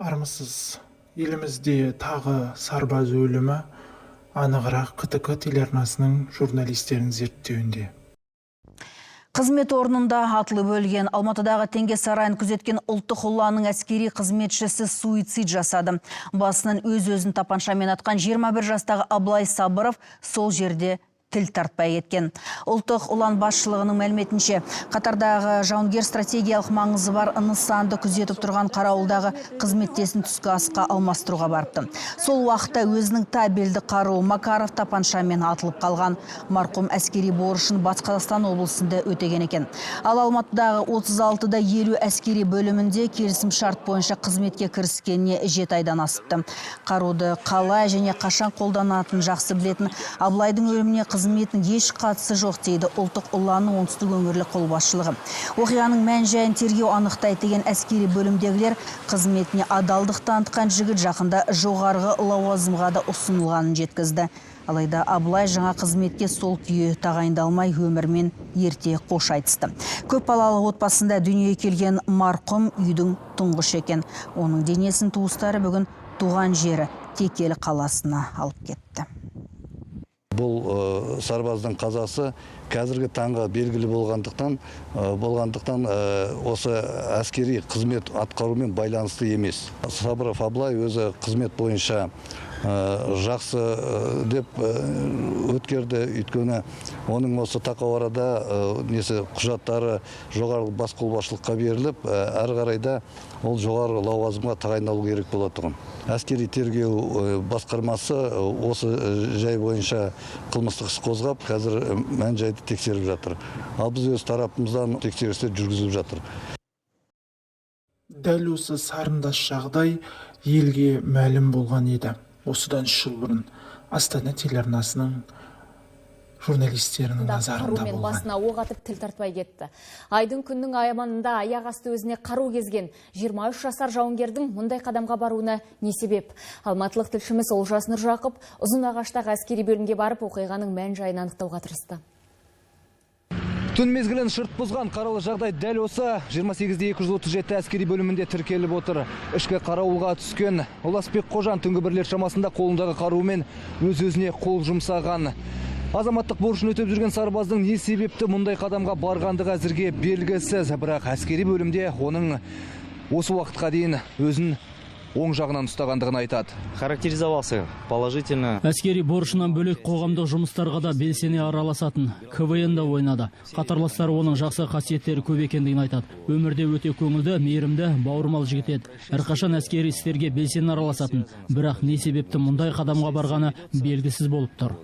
Армысыз, елімізде тағы сарбаз өлімі анығырақ КТК телеарнасының журналистерінің зерттеуінде. Қызмет орнында атылып өлген Алматыдағы Теңге сарайын күзеткен ұлттық ұланның әскери қызметшісі суицид жасады. Басынан өз-өзін тапаншамен атқан 21 жастағы Аблай Сабыров сол жерде тіл тартпай кеткен. Ұлттық ұлан басшылығының мәліметінше, қатардағы жауынгер стратегиялық маңызы бар нысанды күзетіп тұрған қарауылдағы қызметтесін түскі асқа алмастыруға барыпты. Сол уақытта өзінің табелді қаруы Макаров тапаншамен атылып қалған. Марқұм әскери борышын Батыс Қазақстан облысында өтеген екен. Ал Алматыдағы 36-да 50 әскери бөлімінде келісім шарт бойынша қызметке кіріскеніне 7 айдан асыпты. Қаруды қалай және қашан қолданатынын жақсы білетін Аблайдың өліміне қызметін еш қатысы жоқ дейді ұлттық ұланның оңтүстік өңірлік қолбасшылығы. Оқиғаның мән-жайын тергеу анықтайды деген әскери бөлімдегілер қызметіне адалдық танытқан жігіт жақында жоғарғы лауазымға да ұсынылғанын жеткізді. Алайда Аблай жаңа қызметке сол күйі тағайындалмай өмірмен ерте қош айтысты. Көп балалы отбасында дүниеге келген марқұм үйдің тұңғышы екен. Оның денесін туыстары бүгін туған жері Текелі қаласына алып кетті. Бұл сарбаздың қазасы қазіргі таңға белгілі болғандықтан осы әскери қызмет атқарумен байланысты емес. Сабыров Аблай өзі қызмет бойынша жақсы деп өткерді, өйткені оның осы тақау арада құжаттары жоғарғы бас қолбасшылыққа беріліп, әрі қарайда ол жоғарғы лауазымға тағайындалу керек болатұғын. Әскери тергеу басқармасы осы жай бойынша қылмыстық іс қозғап, қазір мән-жайды тексеріп жатыр. Ал біз өз тарапымыздан тексерістер жүргізіліп жатыр. Дәл осы сарындас жағдай елге мәлім болған еді. Осыдан 3 жыл бұрын Астана телеарнасының журналистерінің назарында болған. Басына оқ атып тіл тартпай кетті. Айдың күннің аяғында аяқ асты өзіне қару кезген 23 жасар жауынгердің мұндай қадамға баруына не себеп? Алматылық тілшіміз Олжас Нұржақып Ұзынағаштағы әскери бөлімге барып оқиғаның мән-жайын анықтауға тырысты. Түн мезгілін шырт бұзған қаралы жағдай дәл осы 28-де 237 әскери бөлімінде тіркеліп отыр. Ішкі қарауылға түскен Оласбек Қожан түнгі бірлер шамасында қолындағы қаруымен өз-өзіне қол жұмсаған. Азаматтық борышын өтеп жүрген сарбаздың не себепті мұндай қадамға барғандығы әзірге белгісіз, бірақ әскери бөлімде оның осы уақытқа дейін өзін оң жағынан ұстағандығын айтады. Характеризовался положительно. Әскери борышынан бөлек қоғамдық жұмыстарға да белсене араласатын. КВН-да ойнады. Қатарластары оның жақсы қасиеттері көп екендігін айтады. Өмірде өте көңілді, мейірімді, бауырмал жігіт еді. Әрқашан әскери істерге белсене араласатын. Бірақ не себепті мұндай қадамға барғаны белгісіз болып тұр.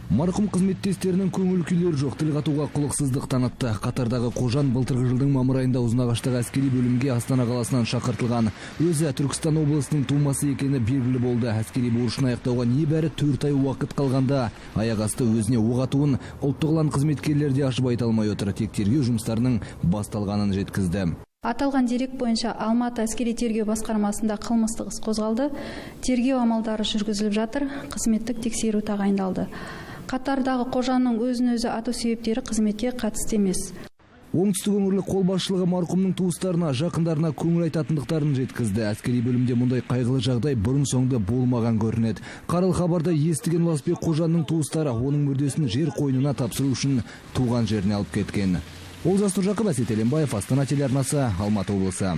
Марқұм қызметтестерінің көңіл күйлері жоқ, тіл қатуға құлықсыздық танытты. Қатардағы Қожан былтырғы жылдың мамыр айында Ұзынағаштағы әскери бөлімге Астана қаласынан шақыртылған. Өзі Түркістан облысының тумасы екені белгілі болды. Әскери борышын аяқтауға небәрі 4 ай уақыт қалғанда аяқ асты өзіне оқ атуын ұлттық ұлан қызметкерлері де ашып айта алмай отыр. Тек тергеу жұмыстарының басталғанын жеткізді. Аталған дерек бойынша Алматы әскери тергеу басқармасында қылмыстық іс қозғалды. Тергеу амалдары жүргізіліп жатыр. Қызметтік тексеру тағайындалды. Қатардағы Қожанның өзін-өзі ату себептері қызметке қатысты емес. Оңтүстік өңірлік қолбасшылығы марқұмның туыстарына, жақындарына көңіл айтатындықтарын жеткізді. Әскери бөлімде мұндай қайғылы жағдай бұрын-соңды болмаған көрінеді. Қаралы хабарда естіген Оласбек Қожанның туыстары оның мүрдесін жер қойнына тапсыру үшін туған жеріне алып кеткен. Олжас Нұржақып, Әсет Әлембаев, Астана телеарнасы, Алматы облысы.